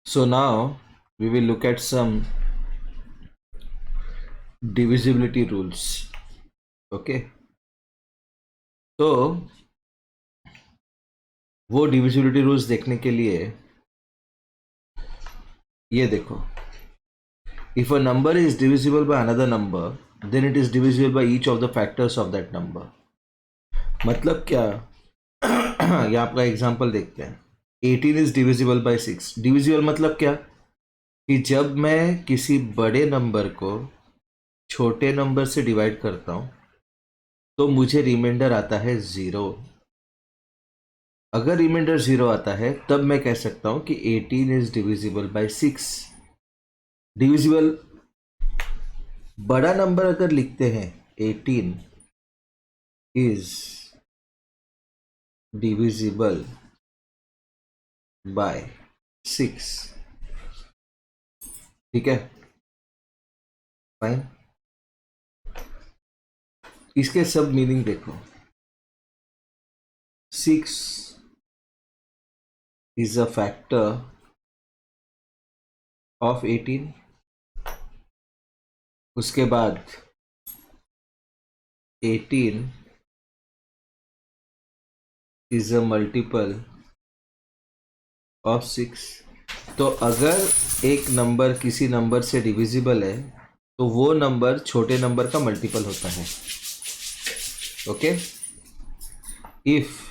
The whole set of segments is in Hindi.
So now we will look at some divisibility rules. Okay, तो वो divisibility rules देखने के लिए ये देखो, if a number is divisible by another number, then it is divisible by each of the factors of that number. मतलब क्या? ये आपका एग्जांपल देखते हैं. 18 is divisible by 6. Divisible मतलब क्या कि जब मैं किसी बड़े नंबर को छोटे नंबर से डिवाइड करता हूं तो मुझे रिमाइंडर आता है 0. अगर रिमाइंडर 0 आता है तब मैं कह सकता हूं कि 18 इज डिविजिबल बाय 6. डिविजिबल बड़ा नंबर अगर लिखते हैं 18 इज डिविजिबल बाय 6. ठीक है, फाइन. इसके सब मीनिंग देखो. 6 is a factor of 18. उसके बाद 18 is a multiple of 6. तो अगर एक नंबर किसी नंबर से डिविजिबल है तो वो नंबर छोटे नंबर का मल्टीपल होता है. Okay, if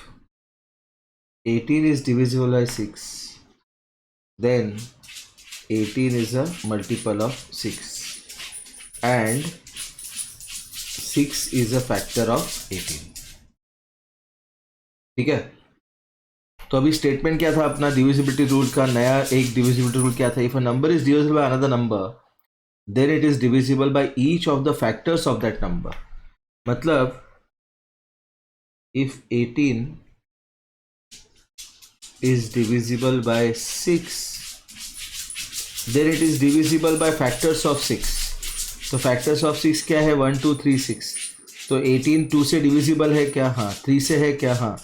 18 is divisible by 6, then 18 is a multiple of 6 and 6 is a factor of 18. ठीक है, तो अभी स्टेटमेंट क्या था अपना डिविजिबिलिटी रूल का? नया एक डिविजिबिलिटी रूल क्या था? If a number is divisible by another number then it is divisible by each of the factors of that number. मतलब if 18 is divisible by 6 then it is divisible by factors of 6. तो factors of 6 क्या है? 1 2 3 6. तो 18 2 से डिविजिबल है क्या? हाँ. 3 से है क्या? हाँ.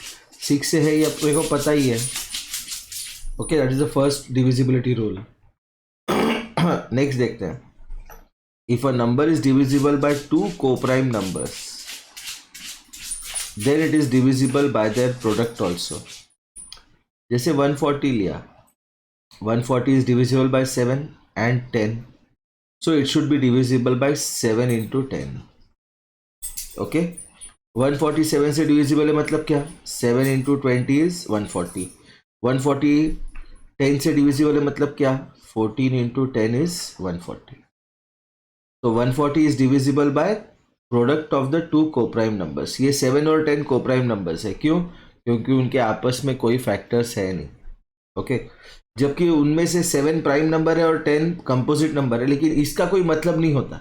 6 से है, ये अपने को पता ही है. Okay, that is the first divisibility rule. Next देखते हैं. If a number is divisible by 2 coprime numbers then it is divisible by their product also. जैसे 140 लिया, 140 is divisible by 7 and 10, so it should be divisible by 7 into 10. Okay, 147 से डिविजिबल है मतलब क्या? 7 into 20 is 140. 140 10 से डिविजिबल है मतलब क्या? 14 into 10 is 140. तो 140 is divisible by product of the two coprime numbers. ये 7 और 10 कोप्राइम नंबर्स है. क्यों? क्योंकि उनके आपस में कोई फैक्टर्स है नहीं. ओके, जबकि उनमें से 7 प्राइम नंबर है और 10 कंपोजिट नंबर है, लेकिन इसका कोई मतलब नहीं होता.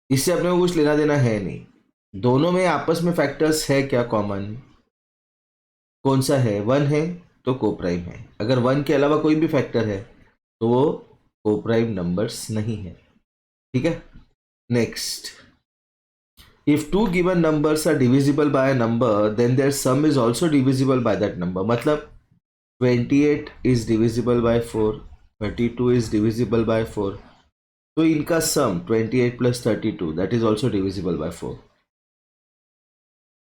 इससे अपने को कुछ लेना देना है नहीं. दोनों में आपस में फैक्टर्स है क्या कॉमन? कौन सा है? 1 है तो कोप्राइम है. अगर 1 के अलावा कोई भी फैक्टर है तो वो कोप्राइम नंबर्स नहीं है. ठीक है, next. If two given numbers are divisible by a number, then their sum is also divisible by that number. मतलब 28 is divisible by 4, 32 is divisible by 4. तो इनका sum 28 plus 32 that is also divisible by 4.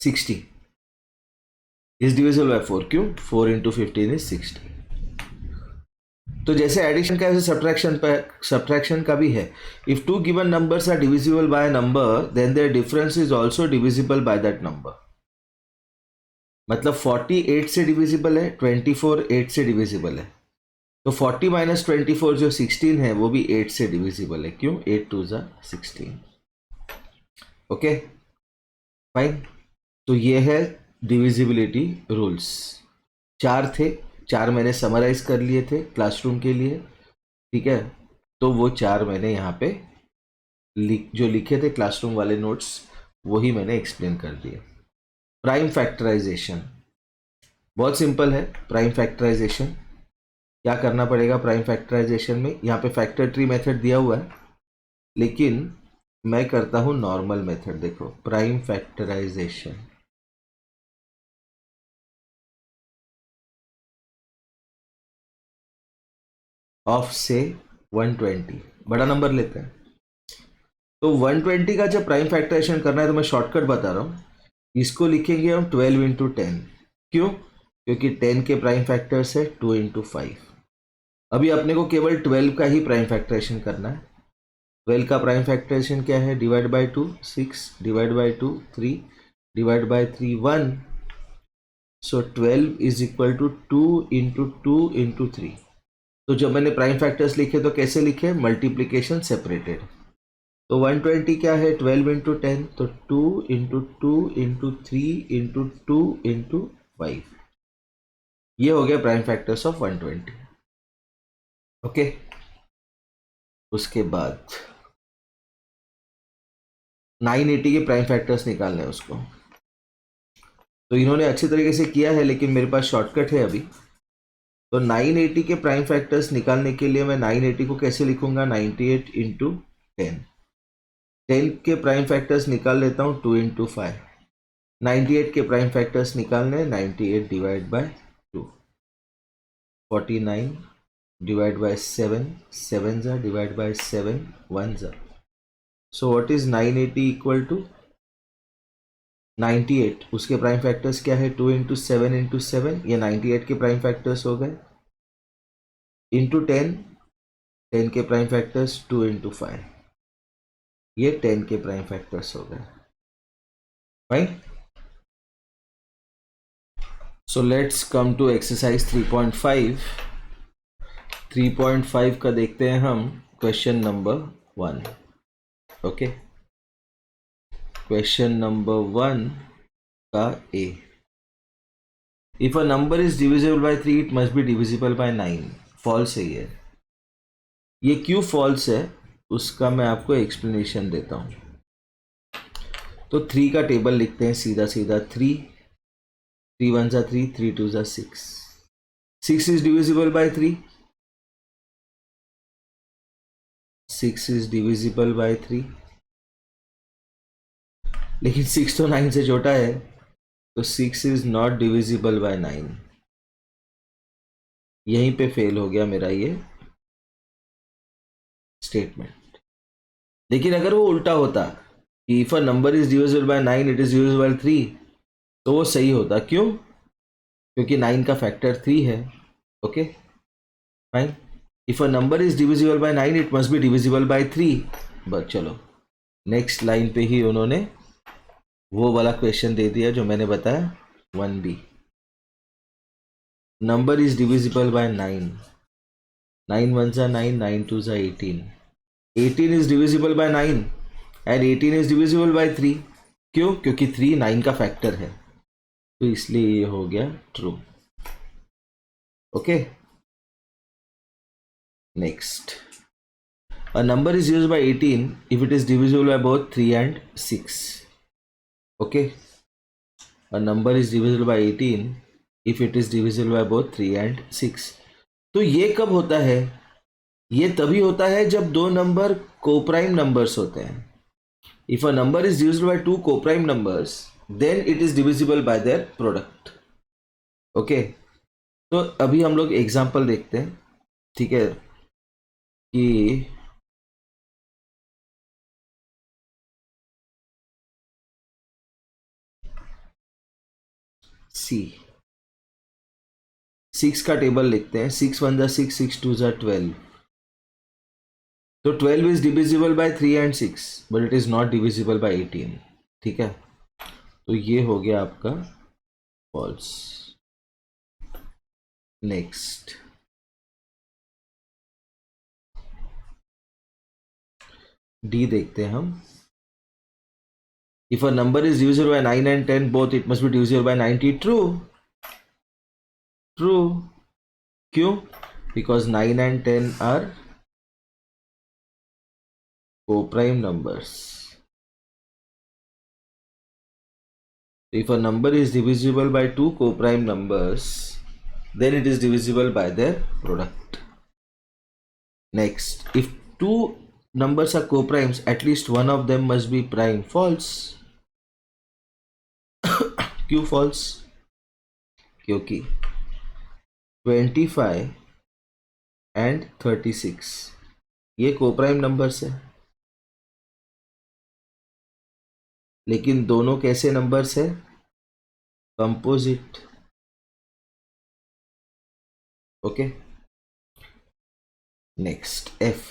60 is divisible by 4. क्यों? 4 into 15 is 60. तो जैसे एडिशन का ऐसे सब्ट्रैक्शन का भी है. If two given numbers are divisible by number then their difference is also divisible by that number. मतलब 48 से डिविजिबल है, 24 8 से डिविजिबल है. तो 40 माइनस 24 जो 16 है वो भी 8 से डिविजिबल है. क्यों? 8 2 जा 16. Okay, fine. तो ये है डिविजिबिलिटी रूल्स. 4 थे, 4 मैंने समराइज कर लिए थे क्लासरूम के लिए. ठीक है, तो वो 4 मैंने यहाँ पे जो लिखे थे क्लासरूम वाले नोट्स वही मैंने एक्सप्लेन कर दिए. प्राइम फैक्टराइजेशन बहुत सिंपल है. प्राइम फैक्टराइजेशन क्या करना पड़ेगा? प्राइम फैक्टराइजेशन में यहाँ पे फैक्टर ट्री मेथड दिया हुआ है, लेकिन मैं करता हूँ नॉर्मल मेथड. देखो, प्राइम फैक्टराइजेशन ऑफ से 120, बड़ा नंबर लेते हैं। तो 120 का जब प्राइम फैक्टराइजेशन करना है तो मैं शॉर्टकट बता रहा हूँ, इसको लिखेंगे हम 12 इंटू 10। क्यों? क्योंकि 10 के प्राइम फैक्टर्स है 2 इंटू 5। अभी अपने को केवल 12 का ही प्राइम फैक्टराइजेशन करना है। 12 का प्राइम फैक्टराइजेशन क्या है? Divide by 2 6, divide by 2 3, divide by 3 1। So 12 is equal to 2 into 2 into 3। तो जब मैंने प्राइम फैक्टर्स लिखे तो कैसे लिखे? Multiplication separated. तो 120 क्या है? 12 इंटू 10, तो 2 इंटू 2 इंटू 3 इंटू 2 इंटू 5। ये हो गया प्राइम फैक्टर्स ऑफ 120। ओके, उसके बाद 980 के प्राइम फैक्टर्स निकालने हैं उसको। तो इन्होंने अच्छी तरीके से किया है, लेकिन मेरे पास शॉर्टकट है अभी। तो 980 के प्राइम फैक्टर्स निकालने के लिए मैं 980 को कैसे लिखूंगा? 98 इंटू 10। 10 के प्राइम फैक्टर्स निकाल लेता हूँ 2 इंटू 5। 98 के प्राइम फैक्टर्स निकालने, 98 डिवाइड बाय 2, 49 डिवाइड बाय 7, 7 जा डिवाइड बाय 7, 1 जा। So what is 980 equal to 98। उसके प्राइम फैक्टर्स क्या है? 2 इंटू 7 इंटू 7, ये 98 के प्राइम फैक्टर्स हो गए, इंटू 10, 10 के प्राइम फैक्टर्स 2 इंटू 5, ये 10 के प्राइम फैक्टर्स हो गए। Fine. So let's come to exercise 3.5। 3.5 का देखते हैं हम question number 1। Okay, question number 1 का A. If a number is divisible by 3 it must be divisible by 9। False है ये क्यों फॉल्स है उसका मैं आपको एक्सप्लेनेशन देता हूं। तो 3 का टेबल लिखते हैं सीधा सीधा। 3, 3 1 जा 3, 3 2 जा 6। 6 is divisible by 3। 6 is divisible by 3, लेकिन 6 तो 9 से छोटा है, तो 6 is not divisible by 9। यहीं पे फेल हो गया मेरा ये स्टेटमेंट। लेकिन अगर वो उल्टा होता कि if a number is divisible by 9 it is divisible by 3, तो वो सही होता। क्यों? क्योंकि 9 का फैक्टर 3 है। Okay fine. If a number is divisible by 9 it must be divisible by 3। But चलो, नेक्स्ट लाइन पे ही उन्होंने वो वाला क्वेश्चन दे दिया जो मैंने बताया, 1b। Number is divisible by 9। 9 1 जा 9, 9 2 जा 18। 18 is divisible by 9 and 18 is divisible by 3। क्यों? क्योंकि 3 9 का फैक्टर है, तो इसलिए ये हो गया true. Okay, next. A number is used by 18 if it is divisible by both 3 and 6। Okay, a number is divisible bye 18 if it is divisible by both 3 and 6। तो ये कब होता है? ये तभी होता है जब दो नंबर कोप्राइम नंबर्स होते हैं। If a number is divisible by two coprime numbers then it is divisible by their product. Okay, तो अभी हम लोग एग्जांपल देखते हैं। ठीक है, कि सी 6 का टेबल लिखते हैं। 6 1 जा 6, 6 2 जा 12। तो 12 is divisible by 3 and 6 but it is not divisible by 18। ठीक है, तो ये हो गया आपका फॉल्स। नेक्स्ट, डी देखते हैं हम। If a number is divisible by 9 and 10 both, it must be divisible by 90. True. True. क्यों? Because 9 and 10 are co-prime numbers. If a number is divisible by two co-prime numbers, then it is divisible by their product. Next, if two numbers are co-primes, at least one of them must be prime. False. क्यों false? क्योंकि 25 एंड 36, ये कोप्राइम नंबर्स है, लेकिन दोनों कैसे नंबर्स है? Composite. Okay, next F,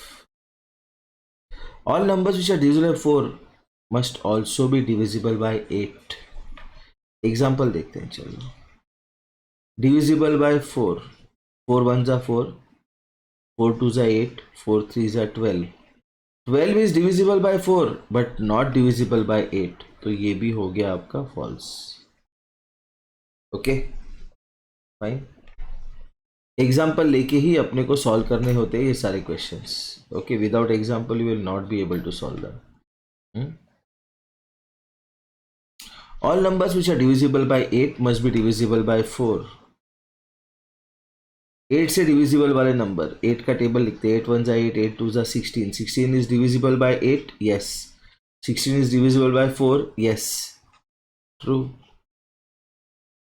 all numbers which are divisible by 4 must also be divisible by 8। Example देखते हैं, चलिए। डिविजिबल बाय 4, 4 1 जा 4, 4 2 जा 8, 4 3 जा 12, 12 is divisible by 4 but not divisible by 8, तो ये भी हो गया आपका फॉल्स। ओके फाइन, एग्जाम्पल लेके ही अपने को सॉल्व करने होते हैं ये सारे questions. Okay, without example you will not be able to solve them. All numbers which are divisible by 8 must be divisible by 4। 8 से डिविजिबल वाले नंबर, 8 का टेबल लिखते हैं, 8 1 जा 8, 8 2 जा 16, 16 is divisible by 8, yes. 16 is divisible by 4, yes, true.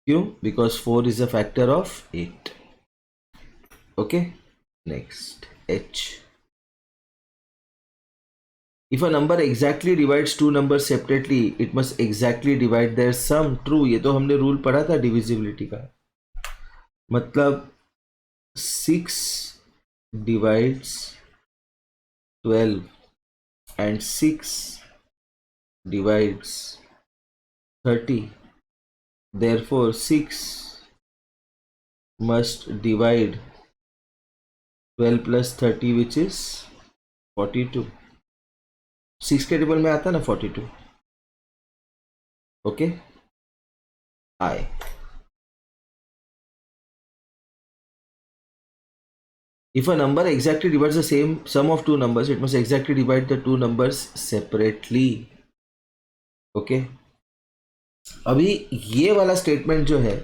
क्यों? Because 4 is a factor of 8। Okay, next H, if a number exactly divides two numbers separately it must exactly divide their sum। true, ये तो हमने रूल पढ़ा था डिविजिबिलिटी का, मतलब 6 divides 12 and 6 divides 30, therefore 6 must divide 12 plus 30 which is 42। 6 के टेबल में आता ना 42। Okay, I, if a number exactly divides the same sum of two numbers it must exactly divide the two numbers separately। Okay, अभी ये वाला स्टेटमेंट जो है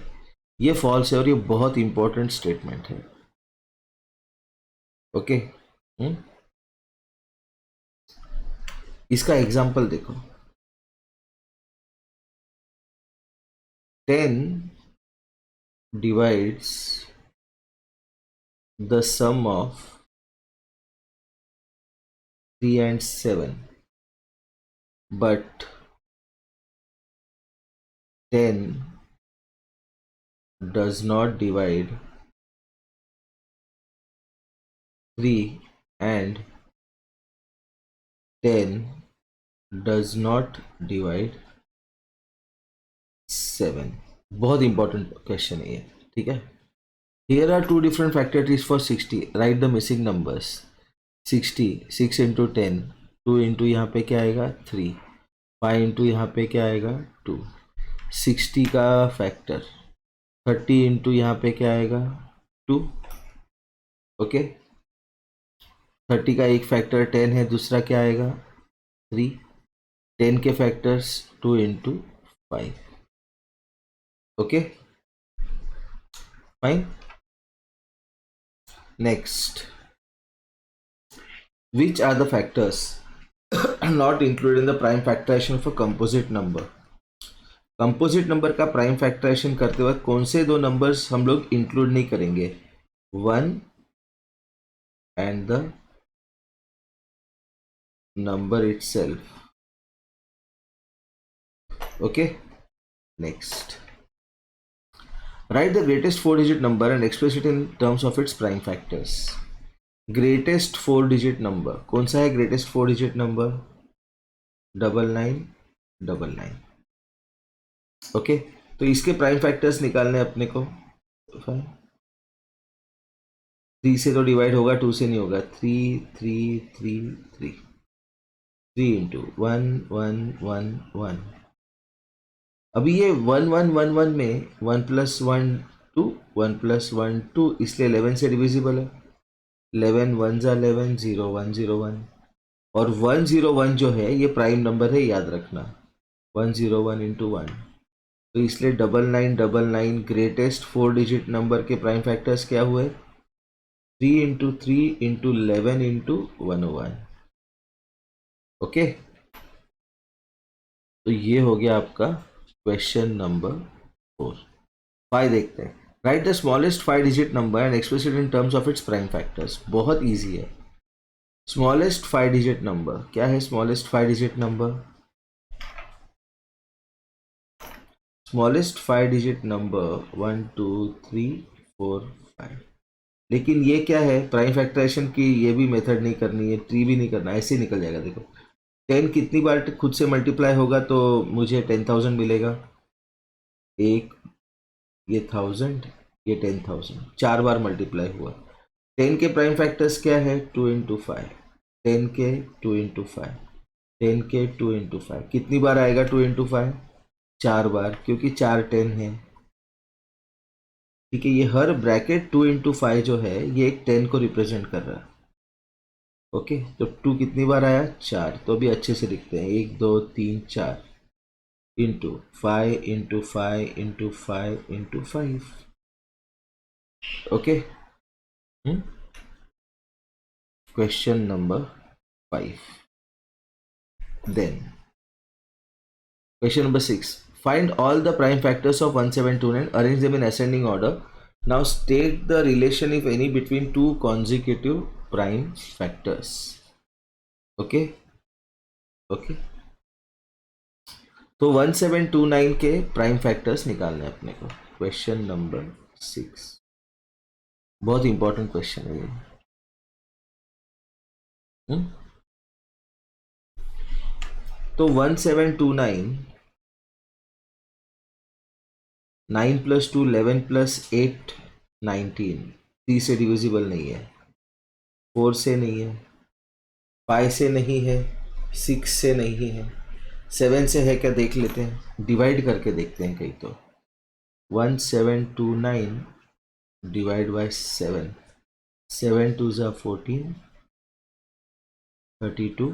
ये फॉल्स है और ये बहुत इंपॉर्टेंट स्टेटमेंट है। ओके, इसका एग्जांपल देखो, 10 divides the sum of 3 and 7 but 10 does not divide 3 and 10 does not divide 7। बहुत इंपॉर्टेंट क्वेश्चन है ये, ठीक है। Here are two different factor trees for 60, write the missing numbers। 60, 6 into 10, 2 into यहाँ पे क्या आएगा 3, 5 into यहाँ पे क्या आएगा 2, 60 का फैक्टर 30 into यहाँ पे क्या आएगा 2। ओके, 30 का एक फैक्टर 10 है, दूसरा क्या आएगा 3, 10 के factors 2 into 5। Okay fine, next, which are the factors not included in the prime factorization of a composite number। Composite number का प्राइम फैक्टराइजेशन करते वक्त कौन से दो नंबर्स हम लोग इंक्लूड नहीं करेंगे? 1 and the number itself. Okay, next, right the greatest 4 digit number and express it in terms of its prime factors. Greatest 4 digit number कौन सा है? Greatest 4 digit number 9999। ओके, तो इसके प्राइम फैक्टर्स निकालने अपने को। 3 से तो डिवाइड होगा, 2 से नहीं होगा। 3 3 3 3 3 इंटू 1 1 1 1। अभी ये 1 1 1 1 में 1 प्लस 1 2, 1 प्लस 1 2, इसलिए 11 से डिविजिबल है। 11 1 जा 11, 0 1 0 1, और 1 0 1 जो है ये प्राइम नंबर है, याद रखना। 1 0 1 इंटू 1, तो इसलिए 9999 ग्रेटेस्ट 4 डिजिट नंबर के प्राइम फैक्टर्स क्या हुए? 3 इंटू 3 इंटू 11 इंटू 101। ओके, तो ये हो गया आपका क्वेश्चन नंबर 4। 5 देखते हैं। Right the smallest 5 digit number and express it in terms of its prime factors. बहुत इजी है। स्मॉलेस्ट 5 डिजिट नंबर क्या है? Smallest 5 digit number, smallest 5 digit number 1 2 3 4 5। लेकिन ये क्या है? प्राइम फैक्टराइजेशन की ये भी मेथड नहीं करनी है, ट्री भी नहीं करना, ऐसे ही निकल जाएगा। देखो 10 कितनी बार खुद से मल्टीप्लाई होगा तो मुझे 10,000 मिलेगा। एक, ये 1000, ये 10,000, 4 बार मल्टीप्लाई हुआ। 10 के प्राइम फैक्टर्स क्या है? 2 इंटू 5। 10 के 2 इंटू 5, 10 के 2 इंटू 5 कितनी बार आएगा? 2 इंटू 5 4 बार, क्योंकि 4 10 है। ठीक है, ये हर ब्रैकेट 2 इंटू 5 जो है ये एक 10 को रिप्रेजेंट कर रहा है। ओके, तो 2 कितनी बार आया? 4। तो अभी अच्छे से लिखते हैं, 1 2 3 4 into 5 into 5 into 5 into 5। Okay, question number 5। Then question number 6, find all the prime factors of 1729, arrange them in ascending order. Now state the relation if any between two consecutive prime factors. Okay, okay, तो 1729 के प्राइम फैक्टर्स निकालने हैं अपने को। क्वेश्चन नंबर 6 बहुत इंपॉर्टेंट क्वेश्चन है ये। तो 1729, 9 + 2 11 + 8 19, 3 से डिविजिबल नहीं है, 4 से नहीं है, 5 से नहीं है, 6 से नहीं है, 7 से है क्या देख लेते हैं, डिवाइड करके देखते हैं कहीं तो। 1729 डिवाइड बाय 7, 7 2 ज़ा 14, 32,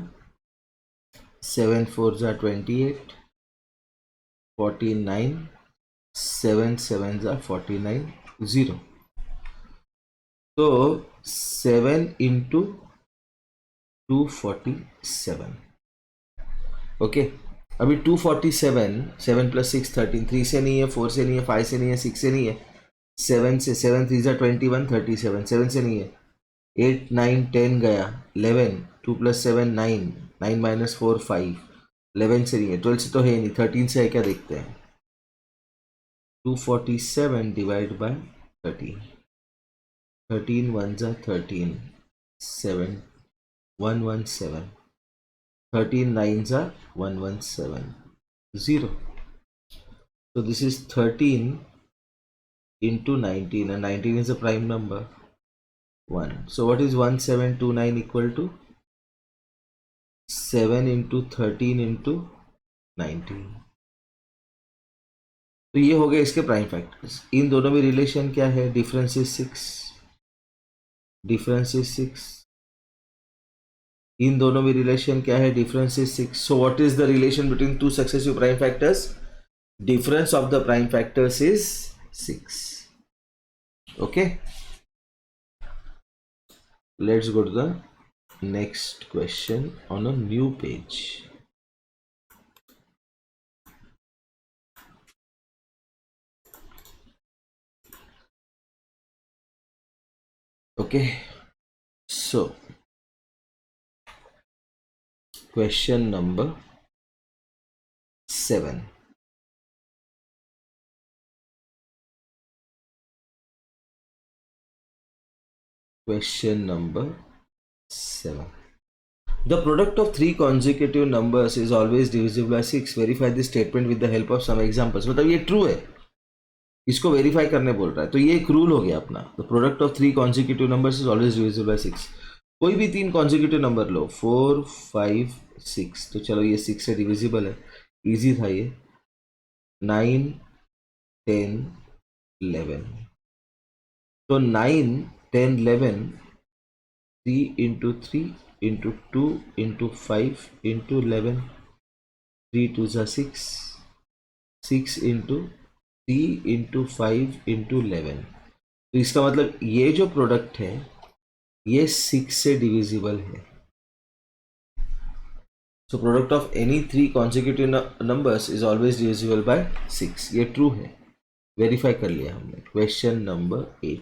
7 4 ज़ा 28, 49, 7 7 ज़ा 49, 0। तो 7 इंटू 247। ओके, अभी 247, 7 + 6 13, 3 से नहीं है, 4 से नहीं है, 5 से नहीं है, 6 से नहीं है, 7 से, 7 3 ज़ा 21 37, 7 से नहीं है, 8 9 10 गया, 11, 2 + 7 9, 9 - 4 5, 11 से नहीं है, 12 से तो है नहीं, 13 से है क्या देखते हैं। 247 डिवाइड बाय 13, 13 1 ज़ा 13, 7 117, 13 9 ज़ा 117, 0। So this is 13 into 19, and 19 is a prime number, 1. So what is 1729 equal to? 7 into 13 into 19। तो ये हो गए इसके प्राइम फैक्टर्स। इन दोनों में रिलेशन क्या है? Difference is 6, difference is 6। इन दोनों में रिलेशन क्या है? Difference is 6। So what is the relation between two successive prime factors? Difference of the prime factors is 6. Okay, let's go to the next question on a new page. Okay, so question number 7. Question number 7. The product of three consecutive numbers is always divisible by 6. Verify this statement with the help of some examples. मतलब ये ट्रू है, इसको वेरीफाई करने बोल रहा है, तो ये एक रूल हो गया अपना। The product of 3 consecutive numbers is always divisible by 6. कोई भी 3 consecutive नंबर लो, 4 5 6, तो चलो ये 6 से डिविजिबल है, इजी था ये। 9 10 11, तो 9 10 11, 3 into 3 into 2 into 5 into 11, 3 2 ज़ा 6, 6 into 3 into 5 into 11। तो इसका मतलब ये जो प्रोडक्ट है ये 6 से डिविजिबल है। So product of any 3 consecutive numbers is always divisible by 6, ये ट्रू है। वेरीफाई कर लिया हमने। Question number 8,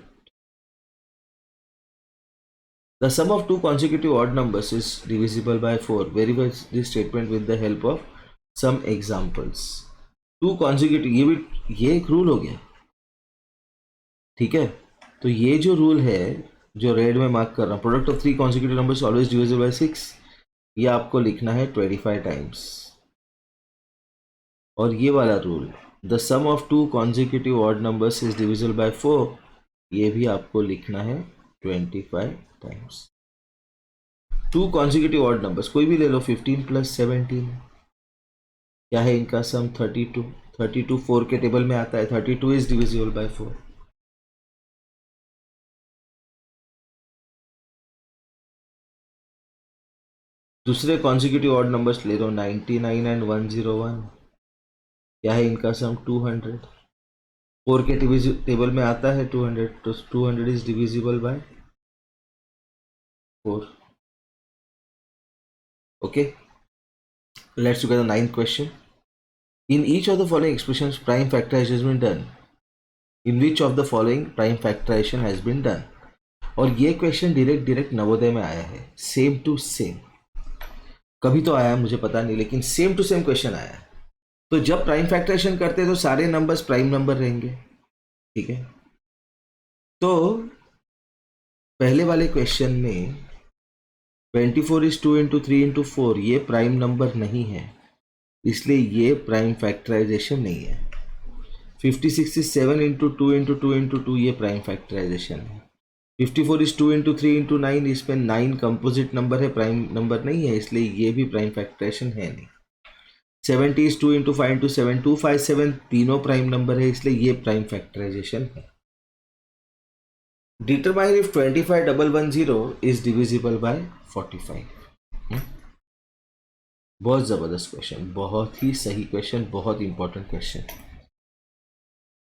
the sum of two consecutive odd numbers is divisible by 4, verify this statement with the help of some examples. Two consecutive, ये एक रूल हो गया, ठीक है। तो ये जो रूल है जो रेड में मार्क कर रहा हूँ, product of three consecutive numbers always divisible by 6, ये आपको लिखना है 25 टाइम्स। और ये वाला rule, the sum of two consecutive odd numbers is divisible by 4, ये भी आपको लिखना है 25 times. Two consecutive odd numbers कोई भी ले लो, 15 प्लस 17, क्या है इनका सम 32। 32 4 के टेबल में आता है, 32 इज डिविजिबल बाय 4। दूसरे कॉन्सिक्यूटिव ऑड नंबर्स ले लो, 99 एंड 101, क्या है इनका सम 200। 4 के टेबल में आता है 200, तो 200 is divisible by 4। Okay, let's look at the ninth question. In each of the following expressions, prime factorization has been done. In which of the following prime factorization has been done? और ये क्वेश्चन डायरेक्ट नवोदय में आया है, सेम टू सेम। कभी तो आया मुझे पता नहीं, लेकिन सेम टू सेम क्वेश्चन आया है। तो जब प्राइम फैक्टराइजेशन करते हैं तो सारे नंबर्स प्राइम नंबर रहेंगे, ठीक है। तो पहले वाले क्वेश्चन में 24 इज 2 इंटू 3 इंटू 4, ये प्राइम नंबर नहीं है, इसलिए ये प्राइम फैक्टराइजेशन नहीं है। 56 इज 7 इंटू 2 इंटू 2 इंटू 2, ये प्राइम फैक्टराइजेशन है। 54 इज 2 इंटू 3 इंटू 9, इसमें 9 कंपोजिट नंबर है, प्राइम नंबर नहीं है, इसलिए ये भी प्राइम फैक्टराइजेशन है नहीं। 70 इज 2 इंटू 5 इंटू 7, 257, तीनों प्राइम नंबर है, इसलिए ये प्राइम फैक्टराइजेशन है। Determine if 25110 is divisible bye 45। बहुत जबरदस्त क्वेश्चन, बहुत ही सही क्वेश्चन, बहुत इंपॉर्टेंट क्वेश्चन।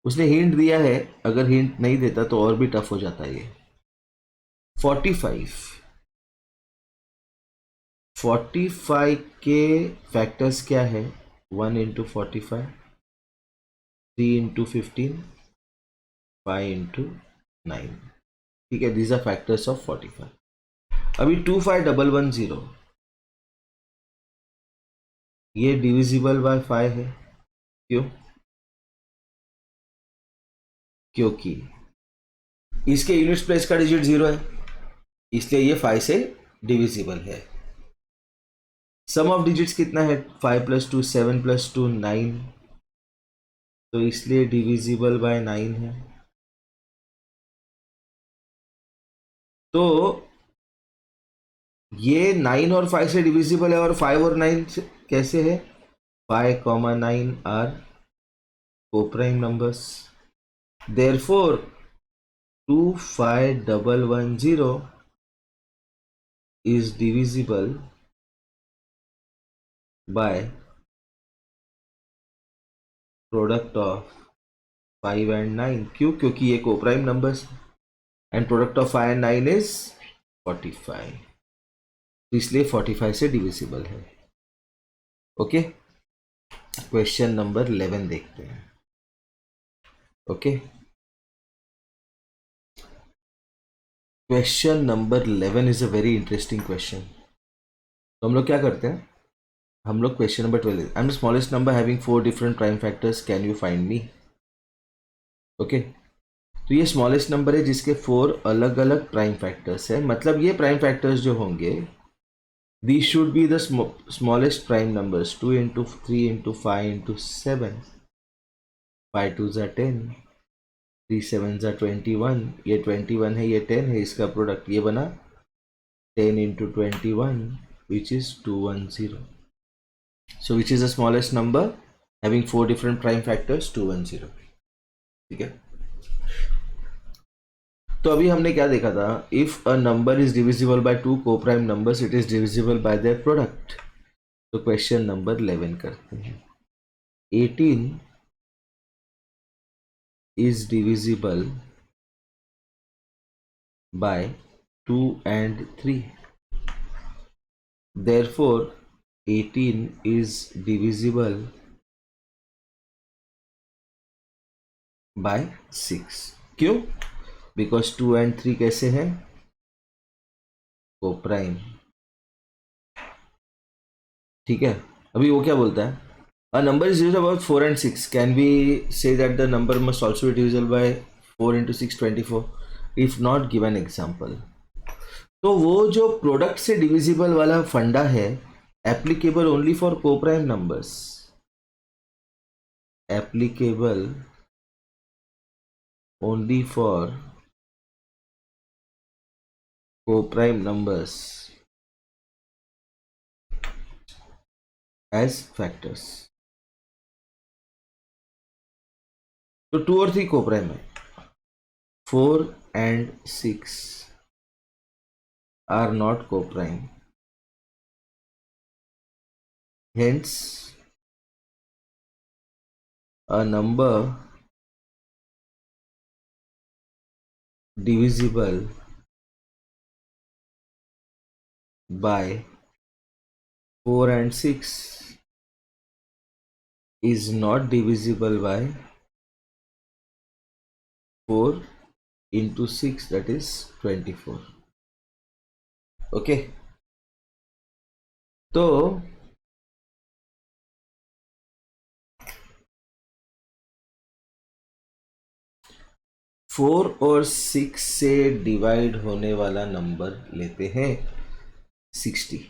उसने हिंट दिया है, अगर हिंट नहीं देता तो और भी टफ हो जाता है ये। 45 के फैक्टर्स क्या है? 1 इंटू 45, 3 इंटू 15, 5 इंटू 9, ठीक है। These are factors of 45। अभी 25110 ये डिविजिबल बाय 5 है, क्यों? क्योंकि इसके यूनिट्स प्लेस का डिजिट 0 है, इसलिए ये 5 से डिविजिबल है। सम ऑफ डिजिट्स कितना है? 5 प्लस 2 7 प्लस 2 9, तो इसलिए डिविजिबल बाय 9 है। तो ये 9 और 5 से डिविजिबल है, और 5 और 9 से कैसे है? 5, 9 are coprime numbers, therefore 25110 is divisible by product of 5 and 9। क्यों? क्योंकि ये coprime numbers and product of 5 and 9 is 45, इसलिए 45 से डिविजिबल है। ओके, क्वेश्चन नंबर 11 देखते हैं। Okay, question number 11 is a very interesting question. तो हम लोग क्या करते हैं, हम लोग question number 12, I am the smallest number having 4 different prime factors, can you find me. Okay, तो ये स्मॉलेस्ट नंबर है जिसके 4 अलग अलग प्राइम फैक्टर्स है, मतलब ये प्राइम फैक्टर्स जो होंगे, these should be the smallest prime numbers, 2 into 3 into 5 into 7, 5 2s are 10, 3 7s are 21, ये 21 है, ये 10 है, इसका प्रोडक्ट ये बना 10 into 21 which is 210। so which is the smallest number having 4 different prime factors? 210, ठीक है। तो अभी हमने क्या देखा था, if a number is divisible by 2 coprime numbers it is divisible by their product. तो क्वेश्चन नंबर 11 करते हैं। 18 is divisible by 2 and 3, therefore 18 is divisible by 6। क्यों? बिकॉज 2 and 3 कैसे हैं? को प्राइम। ठीक है, अभी वो क्या बोलता है? A number is divisible about 4 and 6. Can we say that the number must also be divisible by 4 into 6, 24? If not, give an example. तो वो जो प्रोडक्ट से डिविजिबल वाला फंडा है applicable only for coprime numbers, applicable only for coprime numbers as factors. तो 2 और 3 कोप्राइम है, 4 and 6 are not coprime, hence a number divisible by 4 and 6 is not divisible by 4 into 6, that is 24. Okay, तो फोर और 6 से डिवाइड होने वाला नंबर लेते हैं 60।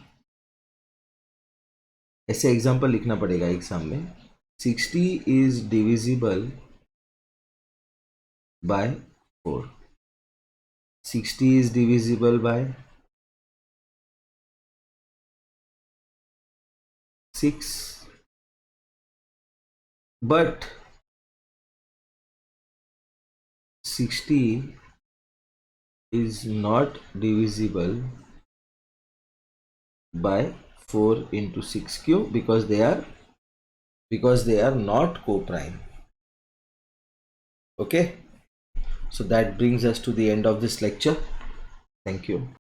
ऐसे एग्जांपल लिखना पड़ेगा एग्जाम में। 60 is divisible by 4, 60 is divisible by 6, but 60 is not divisible by 4 into 6. क्यों? because they are not co-prime. Okay, so that brings us to the end of this lecture. Thank you.